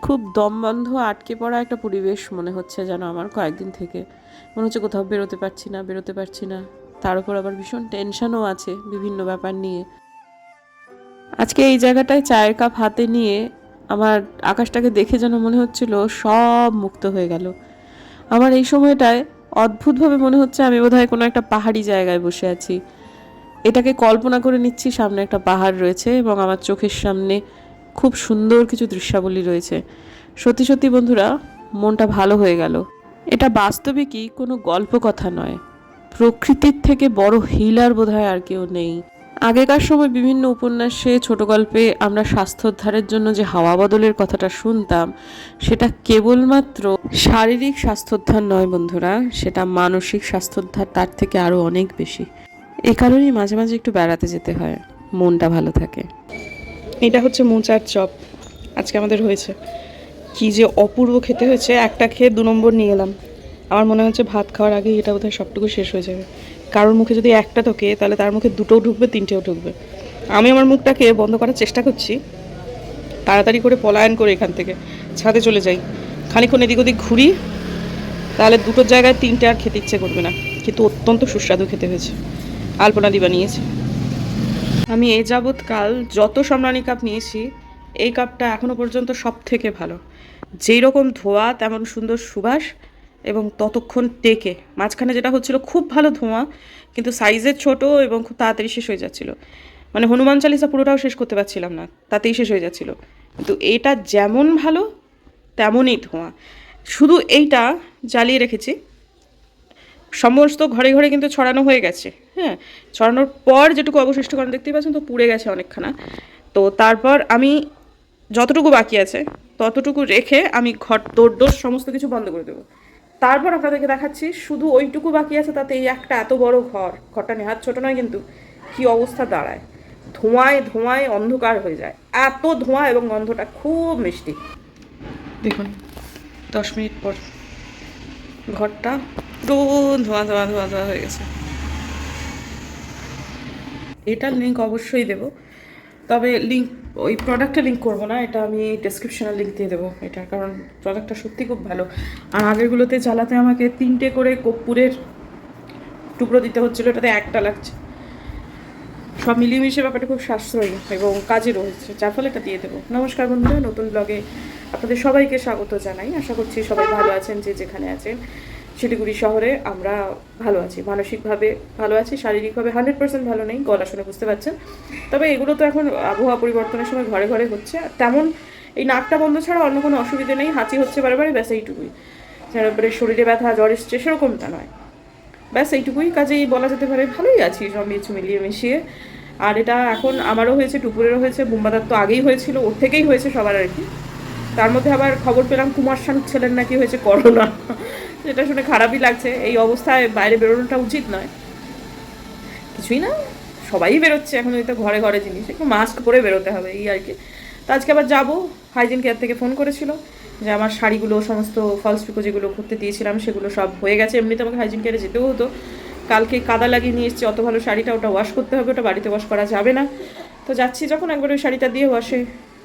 খুব দমবন্ধ আটকে পড়া একটা পরিবেশ মনে হচ্ছে যেন আমার কয়েকদিন থেকে। মনে হচ্ছে কোথাও বেরোতে পারছি না। তার উপর আবার ভীষণ টেনশনও আছে বিভিন্ন ব্যাপার নিয়ে। আজকে এই জায়গাটায় চায়ের কাপ হাতে নিয়ে আমার আকাশটাকে দেখে যেন মনে হচ্ছিল সব মুক্ত হয়ে গেল। আমার এই সময়টায় অদ্ভুতভাবে মনে হচ্ছে আমি বোধহয় কোনো একটা পাহাড়ি জায়গায় বসে আছি। এটাকে কল্পনা করে নিচ্ছি, সামনে একটা পাহাড় রয়েছে এবং আমার চোখের সামনে খুব সুন্দর কিছু দৃশ্যাবলী রয়েছে। সত্যি সত্যি বন্ধুরা, মনটা ভালো হয়ে গেল। এটা বাস্তবিকই কোনো গল্প কথা নয়। প্রকৃতির থেকে বড় হিলার বোধহয় আর কেউ নেই। আগেকার সময় বিভিন্ন উপন্যাসে, ছোট গল্পে আমরা স্বাস্থ্যোদ্ধারের জন্য যে হাওয়া বদলের কথাটা শুনতাম, সেটা কেবলমাত্র শারীরিক স্বাস্থ্যোদ্ধার নয় বন্ধুরা, সেটা মানসিক স্বাস্থ্যোদ্ধার তার থেকে আরও অনেক বেশি। এ কারণেই মাঝে মাঝে একটু বেড়াতে যেতে হয়, মনটা ভালো থাকে। এটা হচ্ছে মোচার চপ, আজকে আমাদের হয়েছে। কি যে অপূর্ব খেতে হয়েছে, একটা খেয়ে 2 নম্বর নিয়ে এলাম। আমার মনে হচ্ছে ভাত খাওয়ার আগে এটা বোধহয় সবটুকু শেষ হয়ে যাবে। কারোর মুখে যদি একটা ঢোকে তাহলে তার মুখে 2টোও ঢুকবে, 3টেও ঢুকবে। আমি আমার মুখটাকে বন্ধ করার চেষ্টা করছি, তাড়াতাড়ি করে পলায়ন করে এখান থেকে ছাদে চলে যাই, খানিক্ষণ এদিক ওদিক ঘুরি, তাহলে দুটোর জায়গায় 3টে আর খেতে ইচ্ছে করবে না। কিন্তু অত্যন্ত সুস্বাদু খেতে হয়েছে, আলপনা দি বানিয়েছে। আমি এ যাবৎকাল যত সম্রানী কাপ নিয়েছি, এই কাপটা এখনও পর্যন্ত সব থেকে ভালো। যেই রকম ধোয়া তেমন সুন্দর সুবাস, এবং ততক্ষণ টেকে। মাঝখানে যেটা হচ্ছিল, খুব ভালো ধোঁয়া, কিন্তু সাইজের ছোট এবং খুব তাড়াতাড়ি শেষ হয়ে যাচ্ছিল। মানে হনুমান চালিসা পুরোটাও শেষ করতে পারছিলাম না, তাতেই শেষ হয়ে যাচ্ছিল। কিন্তু এটা যেমন ভালো তেমনই ধোঁয়া। শুধু এইটা জ্বালিয়ে রেখেছি, সমস্ত ঘরে ঘরে কিন্তু ছড়ানো হয়ে গেছে। হ্যাঁ, ছড়ানোর পর যেটুকু অবশিষ্ট, কারণ দেখতেই পাচ্ছেন তো পুড়ে গেছে অনেকখানা। তো তারপর আমি যতটুকু বাকি আছে ততটুকু রেখে আমি ঘর দৌড় সমস্ত কিছু বন্ধ করে দেবো। তারপর আপনাদেরকে দেখাচ্ছি শুধু ওইটুকু বাকি আছে, তাতে এই একটা এত বড় ঘরটা নেহাত ছোটো নয়, কিন্তু কি অবস্থা দাঁড়ায়। ধোঁয়ায় ধোঁয়ায় অন্ধকার হয়ে যায়, এত ধোঁয়া, এবং গন্ধটা খুব মিষ্টি। দেখুন 10 মিনিট পর ঘরটা পুরো ধোঁয়া ধোঁয়া ধোঁয়া ধোঁয়া হয়ে গেছে। এটার লিঙ্ক অবশ্যই দেবো, তবে লিঙ্ক ওই প্রোডাক্টের লিঙ্ক করবো না, এটা আমি ডেসক্রিপশনের লিঙ্ক দিয়ে দেবো এটার, কারণ প্রোডাক্টটা সত্যি খুব ভালো। আর আগেরগুলোতে জ্বালাতে আমাকে 3টে করে কর্পূরের টুকরো দিতে হচ্ছিলো, এটাতে একটা লাগছে। সব মিলিয়ে মিশিয়ে ব্যাপারটা খুব সাশ্রয়ী এবং কাজেরও হচ্ছে, যার ফলে এটা দিয়ে দেবো। নমস্কার বন্ধুরা, নতুন ব্লগে আপনাদের সবাইকে স্বাগত জানাই। আশা করছি সবাই ভালো আছেন, যে যেখানে আছেন। শিলিগুড়ি শহরে আমরা ভালো আছি, মানসিকভাবে ভালো আছি, শারীরিকভাবে 100% ভালো নেই, গলা শুনে বুঝতে পারছেন। তবে এগুলো তো এখন আবহাওয়া পরিবর্তনের সময় ঘরে ঘরে হচ্ছে, তেমন এই নাকটা বন্ধ ছাড়া অন্য কোনো অসুবিধে নেই। হাঁচি হচ্ছে বারে বারে, ব্যাস এইটুকুই। তারপরে শরীরে ব্যথা, জ্বর এসছে সেরকমটা নয়, ব্যাস এইটুকুই। কাজেই বলা যেতে পারে ভালোই আছি সব কিছু মিলিয়ে মিশিয়ে। আর এটা এখন আমারও হয়েছে, টুপুরেরও হয়েছে, বুম্বাদার তো আগেই হয়েছিল, ওর থেকেই হয়েছে সবার আর কি। তার মধ্যে আবার খবর পেলাম কুমার শানুর ছেলের নাকি হয়েছে করোনা। যেটা শুনে খারাপই লাগছে। এই অবস্থায় বাইরে বেরোনোটা উচিত নয়, কিছুই না, সবাই বেরোচ্ছে এখন, তো ঘরে ঘরে জিনিস, একটু মাস্ক পরে বেরোতে হবে এই আর কি। তো আজকে আবার যাবো, হাইজিন কেয়ার থেকে ফোন করেছিল যে আমার শাড়িগুলো, সমস্ত ফলস পিকো যেগুলো করতে দিয়েছিলাম সেগুলো সব হয়ে গেছে। এমনিতে আমাকে হাইজিন কেয়ারে যেতেও হতো, কালকে কাদা লাগিয়ে নিয়ে এসেছি, অত ভালো শাড়িটা, ওটা ওয়াশ করতে হবে, ওটা বাড়িতে ওয়াশ করা যাবে না। তো যাচ্ছি যখন, একবার ওই শাড়িটা দিয়ে ওয়াশে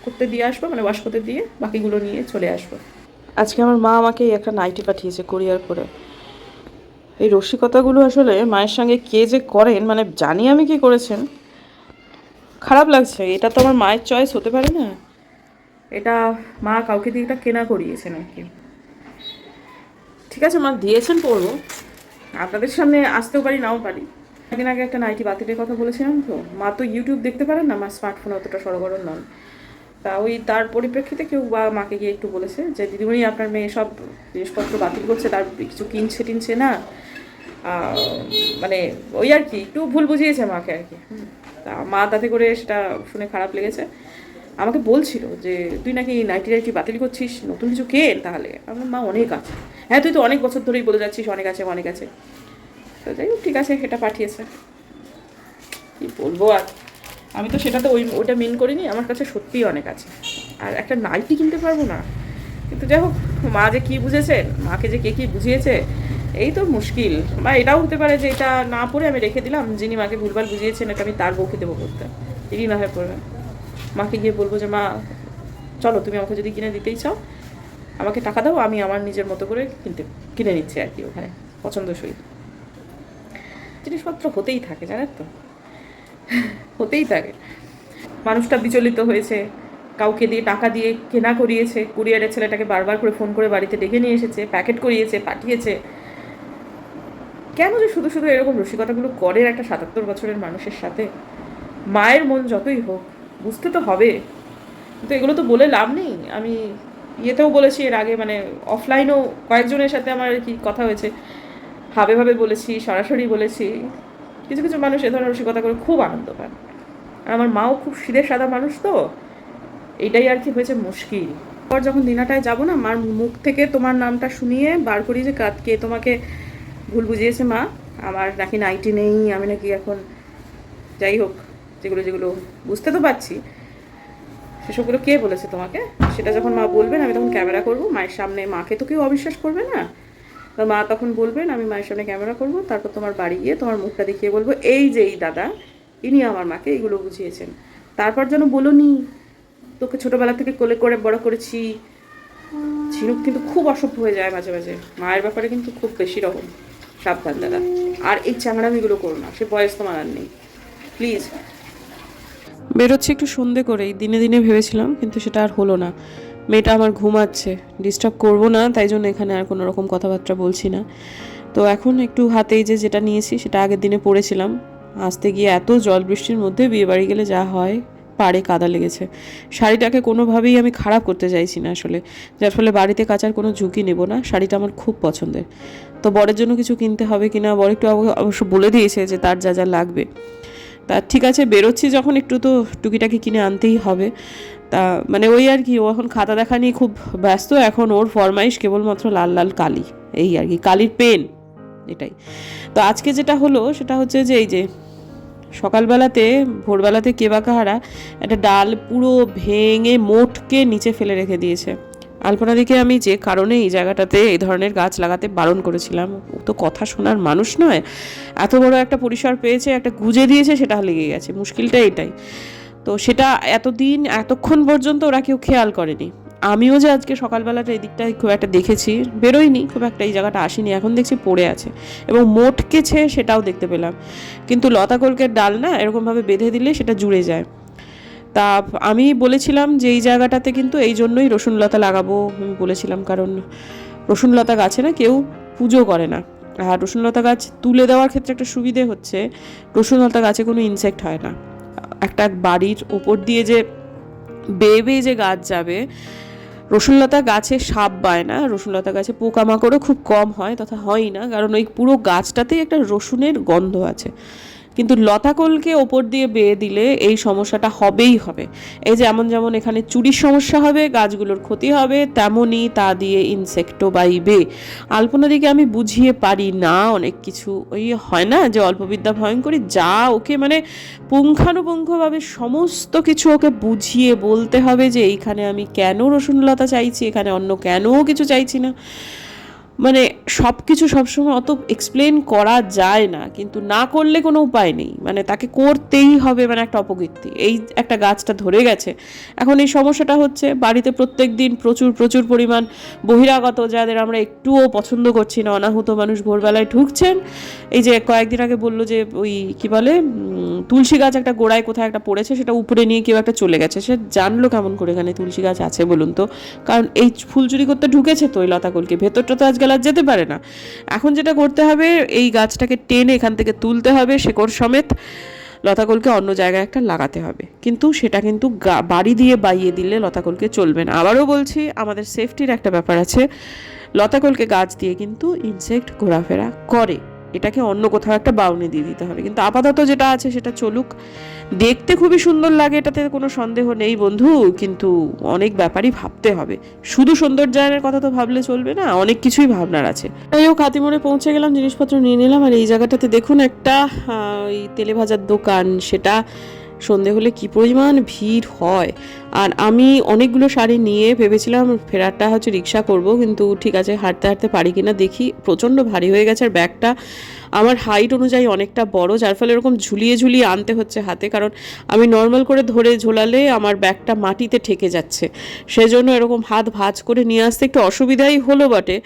করতে দিয়ে আসবো, মানে ওয়াশ করতে দিয়ে বাকিগুলো নিয়ে চলে আসবো। আজকে আমার মা আমাকে একটা নাইটি পাঠিয়েছে কোরিয়ার করে। এই রসিকতাগুলো আসলে মায়ের সঙ্গে কে যে করেন, মানে জানি আমি কি করেছেন, খারাপ লাগছে। এটা তো আমার মায়ের চয়েস হতে পারে না, এটা মা কাউকে দিয়ে এটা কেনা করিয়েছেন আর কি। ঠিক আছে, মা দিয়েছেন, পরবো, আপনাদের সামনে আসতেও পারি নাও পারি। একদিন আগে একটা নাইটি বাতিলের কথা বলেছিলাম তো, মা তো ইউটিউব দেখতে পারেন না, মা স্মার্টফোনে অতটা সরগরম নন। তা ওই তার পরিপ্রেক্ষিতে কেউ বা মাকে গিয়ে একটু বলেছে যে দিদিমণি আপনার মেয়ে সব জিনিসপত্র বাতিল করছে, তার কিছু কিনছে টিনছে না, মানে ওই আর কি একটু ভুল বুঝিয়েছে মাকে আর কি। তা মা তাতে করে সেটা শুনে খারাপ লেগেছে, আমাকে বলছিল যে তুই নাকি নাইটি নাইটি বাতিল করছিস, নতুন কিছু কেন তাহলে। আমার মা অনেক আছে, হ্যাঁ তুই তো অনেক বছর ধরেই বলে যাচ্ছিস অনেক আছে অনেক আছে। তো যাই হোক, ঠিক আছে, এটা পাঠিয়েছে, কি বলবো আর। আমি তো সেটাতে ওইটা মিন করিনি, আমার কাছে সত্যিই অনেক আছে, আর একটা নাইটি কিনতে পারবো না। কিন্তু যাই হোক, মা যে কী বুঝেছেন, মাকে যে কে কী বুঝিয়েছে, এই তো মুশকিল। বা এটাও হতে পারে যে এটা না পড়ে আমি রেখে দিলাম, যিনি মাকে ভুলভাল বুঝিয়েছেন এটা আমি তার বউকে দেবো করতে, তিনি না হয়ে পড়বেন। মাকে গিয়ে বলবো যে মা চলো তুমি আমাকে যদি কিনে দিতেই চাও আমাকে টাকা দাও, আমি আমার নিজের মতো করে কিনে নিচ্ছি আর কি। ওখানে পছন্দসই জিনিসপত্র হতেই থাকে, জানেন তো, হতেই থাকে। মানুষটা বিচলিত হয়েছে, কাউকে দিয়ে টাকা দিয়ে কেনা করিয়েছে, কুরিয়ারের ছেলেটাকে বারবার করে ফোন করে বাড়িতে ডেকে নিয়ে এসেছে, প্যাকেট করিয়েছে, পাঠিয়েছে। কেন যে শুধু শুধু এরকম রসিকতাগুলো করে একটা ৭৭ বছরের মানুষের সাথে? মায়ের মন যতই হোক বুঝতে তো হবে, কিন্তু এগুলো তো বলে লাভ নেই। আমি ইয়েতেও বলেছি এর আগে, মানে অফলাইনেও কয়েকজনের সাথে আমার কি কথা হয়েছে, ভাবে ভাবে বলেছি, সরাসরি বলেছি। কিছু কিছু মানুষ এ ধরনের রসিকতা করে খুব আনন্দ পায়। আর আমার মাও খুব সিধে সাদা মানুষ, তো এইটাই আর কি হয়েছে মুশকিল। পর যখন দিনাটায় যাবো না, মার মুখ থেকে তোমার নামটা শুনিয়ে বার করি যে কে তোমাকে ভুল বুঝিয়েছে মা, আমার নাকি নাইটি নেই, আমি নাকি এখন, যাই হোক, যেগুলো যেগুলো বুঝতে তো পারছি, সেসবগুলো কে বলেছে তোমাকে, সেটা যখন মা বলবেন আমি তখন ক্যামেরা করব মায়ের সামনে। মাকে তো কেউ অবিশ্বাস করবে না, তো মা তখন বলবেন, আমি মায়ের সামনে ক্যামেরা করব, তারপর তোমার বাড়ি গিয়ে তোমার মুখটা দেখিয়ে বলবো এই যে এই দাদা, ইনি আমার মাকে এইগুলো বুঝিয়েছেন। তারপর যেন বলোনি তোকে ছোটোবেলা থেকে কোলে করে বড় করেছি। ঝিনুক কিন্তু খুব অসভ্য হয়ে যায় মাঝে মাঝে, মায়ের ব্যাপারে কিন্তু খুব বেশি রকম, সাবধান দাদা। আর এই চ্যাংড়ামিগুলো করো না, সে বয়স তোমার আর নেই, প্লিজ। বেরোচ্ছি একটু সন্ধে করেই, দিনে দিনে ভেবেছিলাম, কিন্তু সেটা আর হলো না। মেয়েটা আমার ঘুমাচ্ছে, ডিস্টার্ব করবো না, তাই জন্য এখানে আর কোনো রকম কথাবার্তা বলছি না। তো এখন একটু হাতেই যেটা নিয়েছি সেটা আগের দিনে পড়েছিলাম, আসতে গিয়ে এত জল বৃষ্টির মধ্যে বিয়ে বাড়ি গেলে যা হয়, পাড়ে কাদা লেগেছে। শাড়িটাকে কোনোভাবেই আমি খারাপ করতে চাইছি না আসলে, যার ফলে বাড়িতে কাচার কোনো ঝুঁকি নেব না। শাড়িটা আমার খুব পছন্দের, তো বরের জন্য কিছু কিনতে হবে কিনা, বর একটু অবশ্য বলে দিয়েছে যে তার যা যা লাগবে। তা ঠিক আছে, বেরোচ্ছি যখন একটু তো টুকিটাকি কিনে আনতেই হবে। তা মানে ওই আর কি, ও এখন খাতা দেখা নিয়ে খুব ব্যস্ত, এখন ওর ফরমাইশ কেবলমাত্র লাল লাল কালি, এই আর কি, কালির পেন, এটাই। তো আজকে যেটা হলো সেটা হচ্ছে যে এই যে সকালবেলাতে ভোরবেলাতে কেবাকাহারা একটা ডাল পুরো ভেঙে মোটকে নিচে ফেলে রেখে দিয়েছে। আলপনাদিকে আমি যে কারণে এই জায়গাটাতে এই ধরনের গাছ লাগাতে বারণ করেছিলাম, ও তো কথা শোনার মানুষ নয়, এত বড় একটা পরিসর পেয়েছে, একটা গুজে দিয়েছে, সেটা লেগে গেছে। মুশকিলটা এটাই। তো সেটা এতক্ষণ পর্যন্ত ওরা কেউ খেয়াল করেনি। আমিও যে আজকে সকালবেলাটা এই দিকটায় খুব একটা দেখেছি, বেরোয়নি খুব একটা, এই জায়গাটা আসিনি, এখন দেখছি পড়ে আছে এবং মোটকেছে, সেটাও দেখতে পেলাম। কিন্তু লতা কলকের ডাল না এরকমভাবে বেঁধে দিলে সেটা জুড়ে যায়। তা আমি বলেছিলাম যে এই জায়গাটাতে কিন্তু এই জন্যই রসুনলতা লাগাবো আমি বলেছিলাম, কারণ রসুনলতা গাছে না কেউ পুজো করে না। আর রসুনলতা গাছ তুলে দেওয়ার ক্ষেত্রে একটা সুবিধে হচ্ছে, রসুনলতা গাছে কোনো ইনসেক্ট হয় না। একটা বাড়ির ওপর দিয়ে যে বেয়ে বেয়ে যে গাছ যাবে, রসুনলতা গাছে সাপ বায় না, রসুনলতা গাছে পোকামাকড়ও খুব কম হয়, তথা হয়ই না, কারণ ওই পুরো গাছটাতেই একটা রসুনের গন্ধ আছে। কিন্তু লতাকলকে ওপর দিয়ে বেয়ে দিলে এই সমস্যাটা হবেই হবে। এই যে যেমন এখানে চুরির সমস্যা হবে, গাছগুলোর ক্ষতি হবে, তেমনই তা দিয়ে ইনসেক্টও বাইবে। আলপনাদিকে আমি বুঝিয়ে পারি না অনেক কিছু, ওই হয় না যে অল্পবিদ্যা ভয়ঙ্করী, যা ওকে মানে পুঙ্খানুপুঙ্খভাবে সমস্ত কিছু ওকে বুঝিয়ে বলতে হবে যে এইখানে আমি কেন রসুনলতা চাইছি, এখানে অন্য কেন কিছু চাইছি না। মানে সব কিছু সবসময় অত এক্সপ্লেন করা যায় না, কিন্তু না করলে কোনো উপায় নেই, মানে তাকে করতেই হবে, মানে একটা অপকীর্তি। এই একটা গাছটা ধরে গেছে, এখন এই সমস্যাটা হচ্ছে। বাড়িতে প্রত্যেক দিন প্রচুর প্রচুর পরিমাণ বহিরাগত, যাদের আমরা একটুও পছন্দ করছি না, অনাহুত মানুষ ভোরবেলায় ঢুকছেন। এই যে কয়েকদিন আগে বললো যে ওই কি বলে তুলসী গাছ একটা গোড়ায় কোথায় একটা পড়েছে, সেটা উপরে নিয়ে কেউ একটা চলে গেছে। সে জানলো কেমন করে এখানে তুলসী গাছ আছে বলুন তো? কারণ এই ফুল চুরি করতে ঢুকেছে তো ওই লতাকলকে, ভেতরটা তো আজকাল আর যেতে পারে না। এখন যেটা করতে হবে, এই গাছটাকে টেনে এখান থেকে তুলতে হবে শেকড় সমেত, লতাকলকে অন্য জায়গায় একটা লাগাতে হবে। কিন্তু সেটা কিন্তু বাড়ি দিয়ে বাইয়ে দিলে লতাকলকে চলবে না। আবারও বলছি, আমাদের সেফটির একটা ব্যাপার আছে। লতাকলকে গাছ দিয়ে কিন্তু ইনসেক্ট ঘোরাফেরা করে, এটাকে অন্য কোথাও একটা বাউনি দিয়ে দিতে হবে। কিন্তু আপাতত যেটা আছে সেটা চলুক। দেখতে খুবই সুন্দর লাগে, এটাতে কোনো সন্দেহ নেই বন্ধু, কিন্তু অনেক ব্যাপারই ভাবতে হবে। শুধু সৌন্দর্যায়নের কথা তো ভাবলে চলবে না, অনেক কিছুই ভাবনার আছে। তাই হোক, হাতিমোড়ে পৌঁছে গেলাম, জিনিসপত্র নিয়ে নিলাম। আর এই জায়গাটাতে দেখুন একটা ওই তেলে ভাজার দোকান, সেটা সন্ধে হলে কী পরিমাণ ভিড় হয়। আর আমি অনেকগুলো শাড়ি নিয়ে ভেবেছিলাম ফেরারটা হচ্ছে রিক্সা করব, কিন্তু ঠিক আছে হাঁটতে হাঁটতে পারি কিনা দেখি। প্রচণ্ড ভারী হয়ে গেছে আর ব্যাগটা আমার হাইট অনুযায়ী অনেকটা বড়, যার ফলে এরকম ঝুলিয়ে ঝুলিয়ে আনতে হচ্ছে হাতে, কারণ আমি নর্মাল করে ধরে ঝোলালে আমার ব্যাগটা মাটিতে ঠেকে যাচ্ছে, সেজন্য এরকম হাত ভাঁজ করে নিয়ে আসতে একটু অসুবিধাই হলো বটে,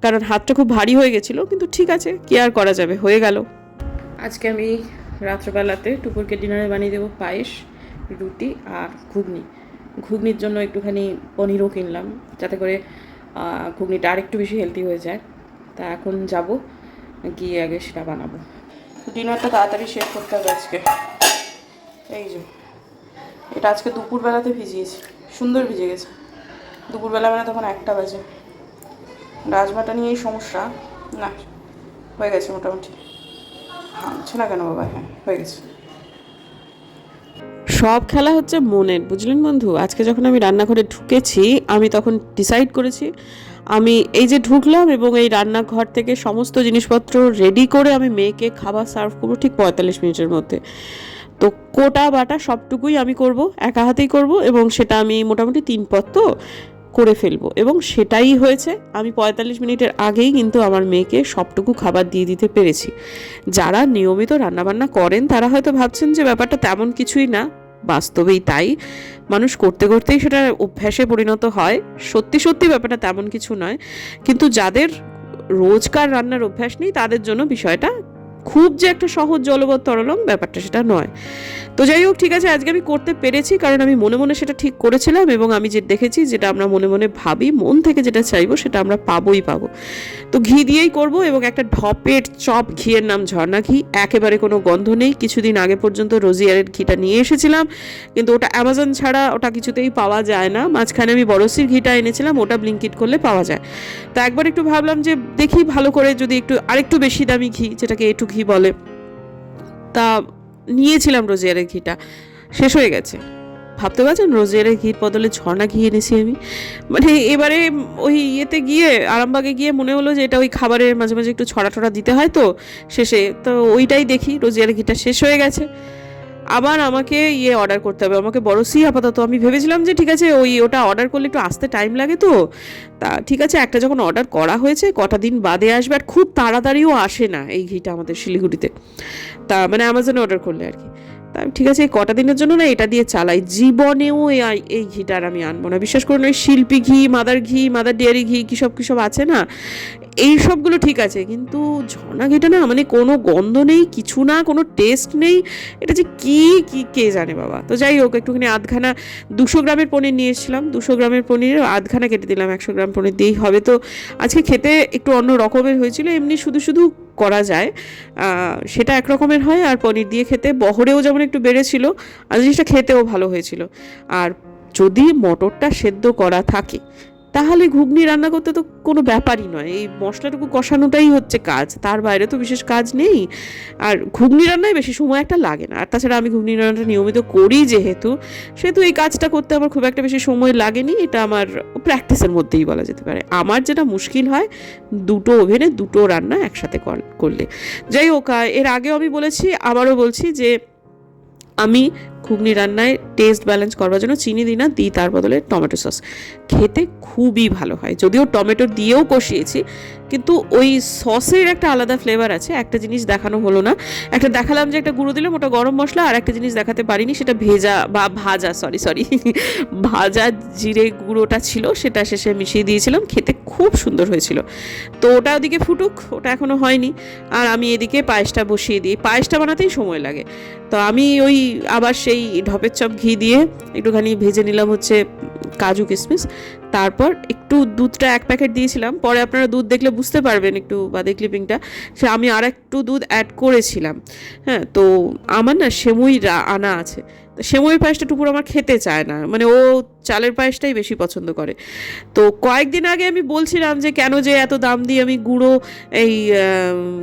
কারণ হাতটা খুব ভারী হয়ে গেছিলো। কিন্তু ঠিক আছে, কি আর করা যাবে, হয়ে গেল। আজকে আমি রাত্রবেলাতে টুকুরকে ডিনারে বানিয়ে দেবো পায়েস, রুটি আর ঘুগনি। ঘুগনির জন্য একটুখানি পনিরও কিনলাম, যাতে করে ঘুগনিটা আরেকটু বেশি হেলদি হয়ে যায়। তা এখন যাব, গিয়ে আগে সেটা বানাবো। ডিনারটা তাড়াতাড়ি শেষ করতে হবে আজকে। এই যে এটা আজকে দুপুরবেলাতে ভিজিয়েছি, সুন্দর ভিজে গেছে। দুপুরবেলা মানে তখন 1টা বাজে। রাজমাটা নিয়েই সমস্যা, না হয়ে গেছে মোটামুটি। হচ্ছে না কেন বাবা? হ্যাঁ হয়ে গেছে। সব খেলা হচ্ছে মনের, বুঝলেন বন্ধু। আজকে যখন আমি রান্নাঘরে ঢুকেছি, আমি তখন ডিসাইড করেছি আমি এই যে ঢুকলাম এবং এই রান্নাঘর থেকে সমস্ত জিনিসপত্র রেডি করে আমি মেয়েকে খাবার সার্ভ করবো ঠিক 45 মিনিটের মধ্যে। তো কোটা বাটা সবটুকুই আমি করব, একা হাতেই করব, এবং সেটা আমি মোটামুটি 3 পদ তো করে ফেলবো। এবং সেটাই হয়েছে, আমি 45 মিনিটের আগেই কিন্তু আমার মেয়েকে সবটুকু খাবার দিয়ে দিতে পেরেছি। যারা নিয়মিত রান্নাবান্না করেন তারা হয়তো ভাবছেন যে ব্যাপারটা তেমন কিছুই না, বাস্তবেই তাই। মানুষ করতে করতেই সেটা অভ্যাসে পরিণত হয়। সত্যি সত্যি ব্যাপারটা তেমন কিছু নয়, কিন্তু যাদের রোজকার রান্নার অভ্যাস নেই তাদের জন্য বিষয়টা খুব যে একটা সহজ জলবৎ তরলম ব্যাপারটা সেটা নয়। তো যাই হোক, ঠিক আছে, আজকে আমি করতে পেরেছি, কারণ আমি মনে মনে সেটা ঠিক করেছিলাম, এবং আমি যে দেখেছি যেটা আমরা মনে মনে ভাবি, মন থেকে যেটা চাইবো সেটা আমরা পাবোই পাবো। তো ঘি দিয়েই করব, এবং একটা ঢপের চপ ঘিয়ের নাম ঝর্ণা ঘি, একেবারে কোনো গন্ধ নেই। কিছুদিন আগে পর্যন্ত রোজিয়ারের ঘিটা নিয়ে এসেছিলাম, কিন্তু ওটা অ্যামাজন ছাড়া ওটা কিছুতেই পাওয়া যায় না। মাঝখানে আমি বরসির ঘিটা এনেছিলাম, ওটা ব্লিঙ্কিট করলে পাওয়া যায়। তো একবার একটু ভাবলাম যে দেখি ভালো করে যদি একটু আরেকটু বেশি দামি ঘি, যেটাকে একটু ঘি বলে, তা নিয়েছিলাম রোজিয়ারের ঘিটা, শেষ হয়ে গেছে। ভাবতে পারছেন, রোজিয়ারের ঘির বদলে ঝর্ণা ঘি এনেছি আমি। মানে এবারে ওই ইয়েতে গিয়ে, আরামবাগে গিয়ে মনে হলো যে এটা ওই খাবারের মাঝে মাঝে একটু ছড়া টড়া দিতে হয়, তো শেষে তো ওইটাই দেখি রোজিয়ারের ঘিটা শেষ হয়ে গেছে। আবার আমাকে অর্ডার করতে হবে, আমাকে বরসি আপাতত। আমি ভেবেছিলাম যে ঠিক আছে ওটা অর্ডার করলে একটু আসতে টাইম লাগে, তো তা ঠিক আছে, একটা যখন অর্ডার করা হয়েছে কটা দিন বাদে আসবে, আর খুব তাড়াতাড়িও আসে না এই ঘিটা আমাদের শিলিগুড়িতে, তা মানে অ্যামাজনে অর্ডার করলে আর কি। তা ঠিক আছে, এই কটা দিনের জন্য না এটা দিয়ে চালাই, জীবনেও এই ঘিটার আমি আনবো না। বিশেষ করে ওই শিল্পী ঘি, মাদার ডেয়ারি ঘি, কিসব আছে না, এই সবগুলো ঠিক আছে, কিন্তু ঝর্ণা ঘিটা না, মানে কোনো গন্ধ নেই, কিছু না, কোনো টেস্ট নেই। এটা যে কি কে জানে বাবা। তো যাই হোক, একটুখানি আধখানা 200 গ্রামের পনির নিয়ে এসেছিলাম, 200 গ্রামের পনির আধখানা কেটে দিলাম, 100 গ্রাম পনির দিয়েই হবে। তো আজকে খেতে একটু অন্য রকমের হয়েছিল, এমনি শুধু শুধু করা যায় সেটা এক রকমের হয়, আর পনির দিয়ে খেতে বহরেও যেমন একটু বেড়েছিল, আর জিনিসটা খেতেও ভালো হয়েছিল। আর যদি মটরটা সেদ্ধ করা থাকে তাহলে ঘুগনি রান্না করতে তো কোনো ব্যাপারই নয়, এই মশলাটুকু কষানোটাই হচ্ছে কাজ, তার বাইরে তো বিশেষ কাজ নেই। আর ঘুগনি রান্নায় বেশি সময় একটা লাগে না, আর তাছাড়া আমি ঘুগনি রান্নাটা নিয়মিত করি সেহেতু এই কাজটা করতে আমার খুব একটা বেশি সময় লাগেনি। এটা আমার প্র্যাকটিসের মধ্যেই বলা যেতে পারে। আমার যেটা মুশকিল হয়, দুটো ওভেনে দুটো রান্না একসাথে করলে। যাই হোক, এর আগেও আমি বলেছি, আবারও বলছি যে আমি ঘুগনি রান্নায় টেস্ট ব্যালেন্স করবার জন্য চিনি দিই না, দিই তার বদলে টমেটো সস। খেতে খুবই ভালো হয়, যদিও টমেটো দিয়েও কষিয়েছি, কিন্তু ওই সসের একটা আলাদা ফ্লেভার আছে। একটা জিনিস দেখানো হলো না, একটা দেখালাম যে একটা গুঁড়ো দিলাম, ওটা গরম মশলা, আর একটা জিনিস দেখাতে পারিনি, সেটা ভাজা জিরে গুঁড়োটা ছিল, সেটা শেষে মিশিয়ে দিয়েছিলাম, খেতে খুব সুন্দর হয়েছিল। তো ওটা ওদিকে ফুটুক, ওটা এখনও হয়নি, আর আমি এদিকে পায়েসটা বসিয়ে দিই। পায়েসটা বানাতেই সময় লাগে, তো আমি আবার সেই ঢপের চপ ঘি দিয়ে একটুখানি ভেজে নিলাম হচ্ছে কাজু কিশমিশ, তারপর একটু দুধটা 1 প্যাকেট দিয়েছিলাম, পরে আপনারা দুধ দেখলে বুঝতে পারবেন একটু বাদে ক্লিপিংটা, সে আমি আর একটু দুধ অ্যাড করেছিলাম। হ্যাঁ, তো আমার না সেমুই আনা আছে, সেমইয়ের পায়েসটা টুপুর আমার খেতে চায় না, মানে ও চালের পায়েসটাই বেশি পছন্দ করে। তো কয়েকদিন আগে আমি বলছিলাম যে কেন যে এত দাম দিয়ে আমি গুঁড়ো এই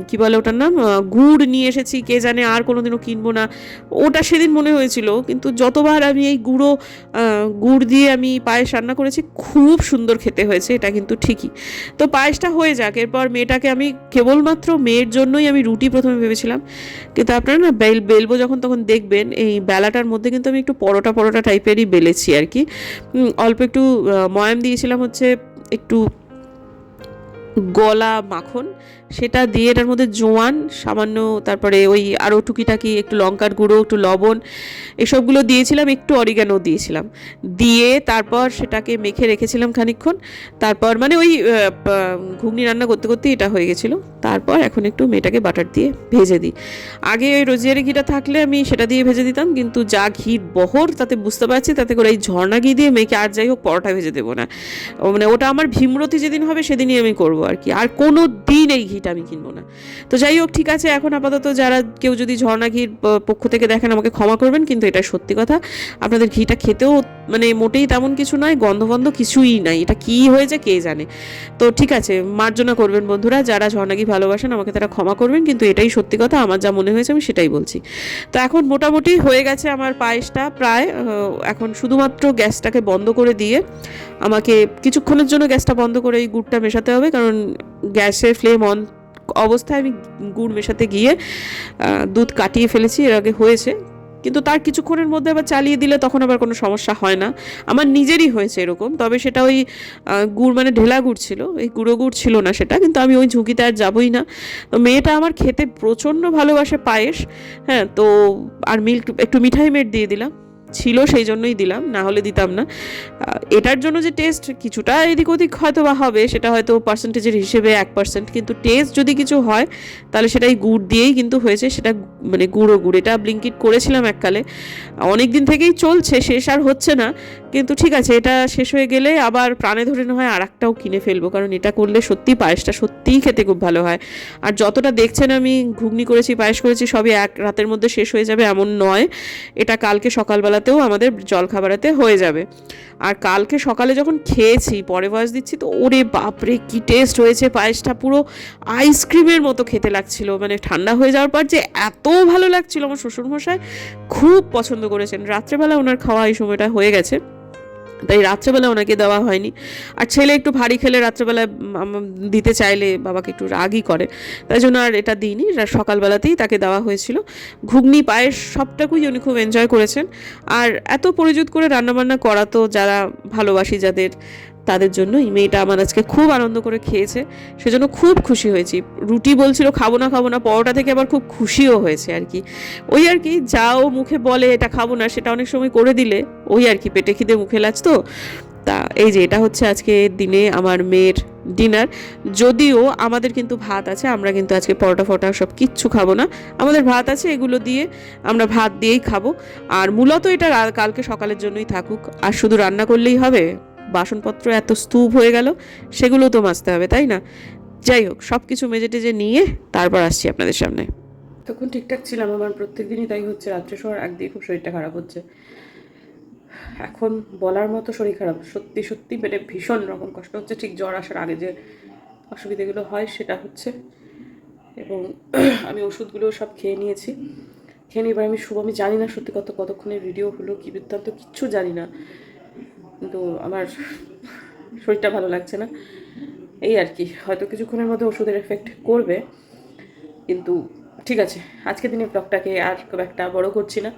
কি বলে ওটার নাম, গুড় নিয়ে এসেছি, কে জানে আর কোনোদিনও কিনবো না, ওটা সেদিন মনে হয়েছিল। কিন্তু যতবার আমি এই গুড় দিয়ে আমি পায়েস রান্না করেছি খুব সুন্দর খেতে হয়েছে, এটা কিন্তু ঠিকই। তো পায়েসটা হয়ে যাক, এরপর মেয়েটাকে আমি কেবলমাত্র মেয়ের জন্যই আমি রুটি প্রথমে ভেবেছিলাম, কিন্তু আপনারা না বেলবো যখন তখন দেখবেন এই বেলাটার মধ্যে কিন্তু আমি একটু পরোটা পরোটা টাইপেরই বেলেছি আর কি। অল্প একটু ময়াম দিয়েছিলাম, হচ্ছে একটু গলা মাখন, সেটা দিয়ে এটার মধ্যে জোয়ান সামান্য, তারপরে ওই আরও টুকিটাকি একটু লঙ্কার গুঁড়ো, একটু লবণ, এসবগুলো দিয়েছিলাম, একটু অরিগ্যানো দিয়েছিলাম, দিয়ে তারপর সেটাকে মেখে রেখেছিলাম খানিকক্ষণ। তারপর মানে ওই ঘুগনি রান্না করতে করতে এটা হয়ে গেছিলো। তারপর এখন একটু মেয়েটাকে বাটার দিয়ে ভেজে দিই। আগে ওই রোজিয়ারি ঘিটা থাকলে আমি সেটা দিয়ে ভেজে দিতাম, কিন্তু যা ঘির বহর তাতে বুঝতে পারছি, তাতে করে এই ঝর্ণা ঘি দিয়ে মেয়েকে আর যাই হোক পরোটা ভেজে দেবো না। মানে ওটা আমার ভীমরতি যেদিন হবে সেদিনই আমি করবো আর কি, আর কোনো দিন এই ঘিটা আমি কিনবো না। তো যাই হোক, ঠিক আছে, এখন আপাতত যারা কেউ যদি ঝর্ণা ঘির পক্ষ থেকে দেখেন আমাকে ক্ষমা করবেন, কিন্তু এটা সত্যি কথা, আপনাদের ঘিটা খেতেও মানে মোটেই তেমন কিছু নয়, গন্ধ কিছুই নাই, এটা কি হয়েছে কে জানে। তো ঠিক আছে, মার্জনা করবেন বন্ধুরা, যারা ঝর্ণা ঘি ভালোবাসেন আমাকে তারা ক্ষমা করবেন, কিন্তু এটাই সত্যি কথা, আমার যা মনে হয়েছে আমি সেটাই বলছি। তো এখন মোটামুটি হয়ে গেছে আমার পায়েসটা প্রায়। এখন শুধুমাত্র গ্যাসটাকে বন্ধ করে দিয়ে আমাকে কিছুক্ষণের জন্য গ্যাসটা বন্ধ করে এই গুড়টা মেশাতে হবে, কারণ গ্যাসের ফ্লেম অন অবস্থায় আমি গুড় মেশাতে গিয়ে দুধ কাটিয়ে ফেলেছি, এর আগে হয়েছে, কিন্তু তার কিছুক্ষণের মধ্যে আবার চালিয়ে দিলে তখন আবার কোনো সমস্যা হয় না। আমার নিজেরই হয়েছে এরকম, তবে সেটা ওই গুড় মানে ঢেলা গুড় ছিল, এই গুঁড়ো গুড় ছিল না সেটা, কিন্তু আমি ওই ঝুঁকিতে আর যাবই না। তো মেয়েটা আমার খেতে প্রচণ্ড ভালোবাসে পায়েস, হ্যাঁ, তো আর মিল্ক একটু মিঠাই মেট দিয়ে দিলাম, ছিল সেই জন্যই দিলাম, না হলে দিতাম না। এটার জন্য যে টেস্ট কিছুটা এদিক ওদিক হয়তো বা হবে, সেটা হয়তো পার্সেন্টেজের হিসেবে 1%, কিন্তু টেস্ট যদি কিছু হয় তাহলে সেটাই গুড় দিয়েই কিন্তু হয়েছে, সেটা মানে গুঁড়ো গুড়। এটা ব্লিঙ্কিট করেছিলাম এককালে, অনেক দিন থেকেই চলছে, শেষ আর হচ্ছে না, কিন্তু ঠিক আছে, এটা শেষ হয়ে গেলে আবার প্রাণে ধরে না হয় আর একটাও কিনে ফেলবো, কারণ এটা করলে সত্যি পায়েসটা সত্যিই খেতে খুব ভালো হয়। আর যতটা দেখছেন আমি ঘুগনি করেছি, পায়েস করেছি, সবই এক রাতের মধ্যে শেষ হয়ে যাবে এমন নয়, এটা কালকে সকালবেলাতেও আমাদের জলখাবারেতে হয়ে যাবে। আর কালকে সকালে যখন খেয়েছি, পরে ভয়েস দিচ্ছি, তো ওরে বাপরে কি টেস্ট হয়েছে পায়েসটা, পুরো আইসক্রিমের মতো খেতে লাগছিল, মানে ঠান্ডা হয়ে যাওয়ার পর যে এত ভালো লাগছিল। আমার শ্বশুরমশাই খুব পছন্দ করেছেন, রাত্রেবেলা ওনার খাওয়া এই সময়টা হয়ে গেছে, তাই রাত্রেবেলা ওনাকে দেওয়া হয়নি। আর ছেলে একটু ভারী খেলে রাত্রেবেলা দিতে চাইলে বাবাকে একটু রাগই করে, তাই জন্য আর এটা দিইনি, সকালবেলাতেই তাকে দেওয়া হয়েছিল। ঘুগনি পায়েস সবটাকুই উনি খুব এনজয় করেছেন। আর এত পরিজুত করে রান্নাবান্না করা তো যারা ভালোবাসি যাদের, তাদের জন্যই মেয়েটা আমার আজকে খুব আনন্দ করে খেয়েছে, সেজন্য খুব খুশি হয়েছি। রুটি বলছিল খাবো না, পরোটা থেকে আবার খুব খুশিও হয়েছে আর কি। ওই আর কি, যাও মুখে বলে এটা খাবো না, সেটা অনেক সময় করে দিলে ওই আর কি, পেটে খিদে মুখে লাজ তো। তা এই যে এটা হচ্ছে আজকে দিনে আমার মেয়ের ডিনার। যদিও আমাদের কিন্তু ভাত আছে, আমরা কিন্তু আজকে পরোটা সব কিচ্ছু খাবো না, আমাদের ভাত আছে, এগুলো দিয়ে আমরা ভাত দিয়েই খাবো। আর মূলত এটা কালকে সকালের জন্যই থাকুক, আর শুধু রান্না করলেই হবে? বাসনপত্র এত স্তূপ হয়ে গেল, সেগুলো তো মাজতে হবে, তাই না? যাই হোক, সব কিছু মেজে টেজে নিয়ে তারপর আসছি আপনাদের সামনে। তখন ঠিকঠাক ছিলাম, আমার প্রত্যেক দিনই তাই হচ্ছে, রাত্রে শোয়ার একদিকে খুব শরীরটা খারাপ হচ্ছে, এখন বলার মতো শরীর খারাপ, সত্যি সত্যি মানে ভীষণ রকম কষ্ট হচ্ছে। ঠিক জ্বর আসার আগে যে অসুবিধাগুলো হয় সেটা হচ্ছে, এবং আমি ওষুধগুলো সব খেয়ে নিয়েছি। এবার আমি আমি জানি না সত্যি কতক্ষণের ভিডিও হলো, কি বৃত্তান্ত কিচ্ছু জানি না, কিন্তু আমার শরীরটা ভালো লাগছে না, এই আর কি। হয়তো কিছুক্ষণের মধ্যে ওষুধের এফেক্ট করবে, কিন্তু ঠিক আছে, আজকের দিনে ব্লগটাকে আর খুব একটা বড় করছি না,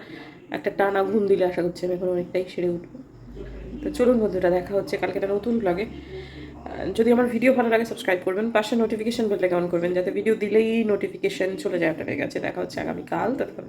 একটা টানা ঘুম দিলে আশা করছি আমি এখন অনেকটাই সেরে উঠবো। তো চলুন বন্ধুরা, দেখা হচ্ছে কালকে একটা নতুন ব্লগে। যদি আমার ভিডিও ভালো লাগে সাবস্ক্রাইব করবেন, পাশে নোটিফিকেশন বেলটাকে অন করবেন, যাতে ভিডিও দিলেই নোটিফিকেশন চলে যায় আপনাদের কাছে। দেখা হচ্ছে আগামীকাল, ততক্ষণ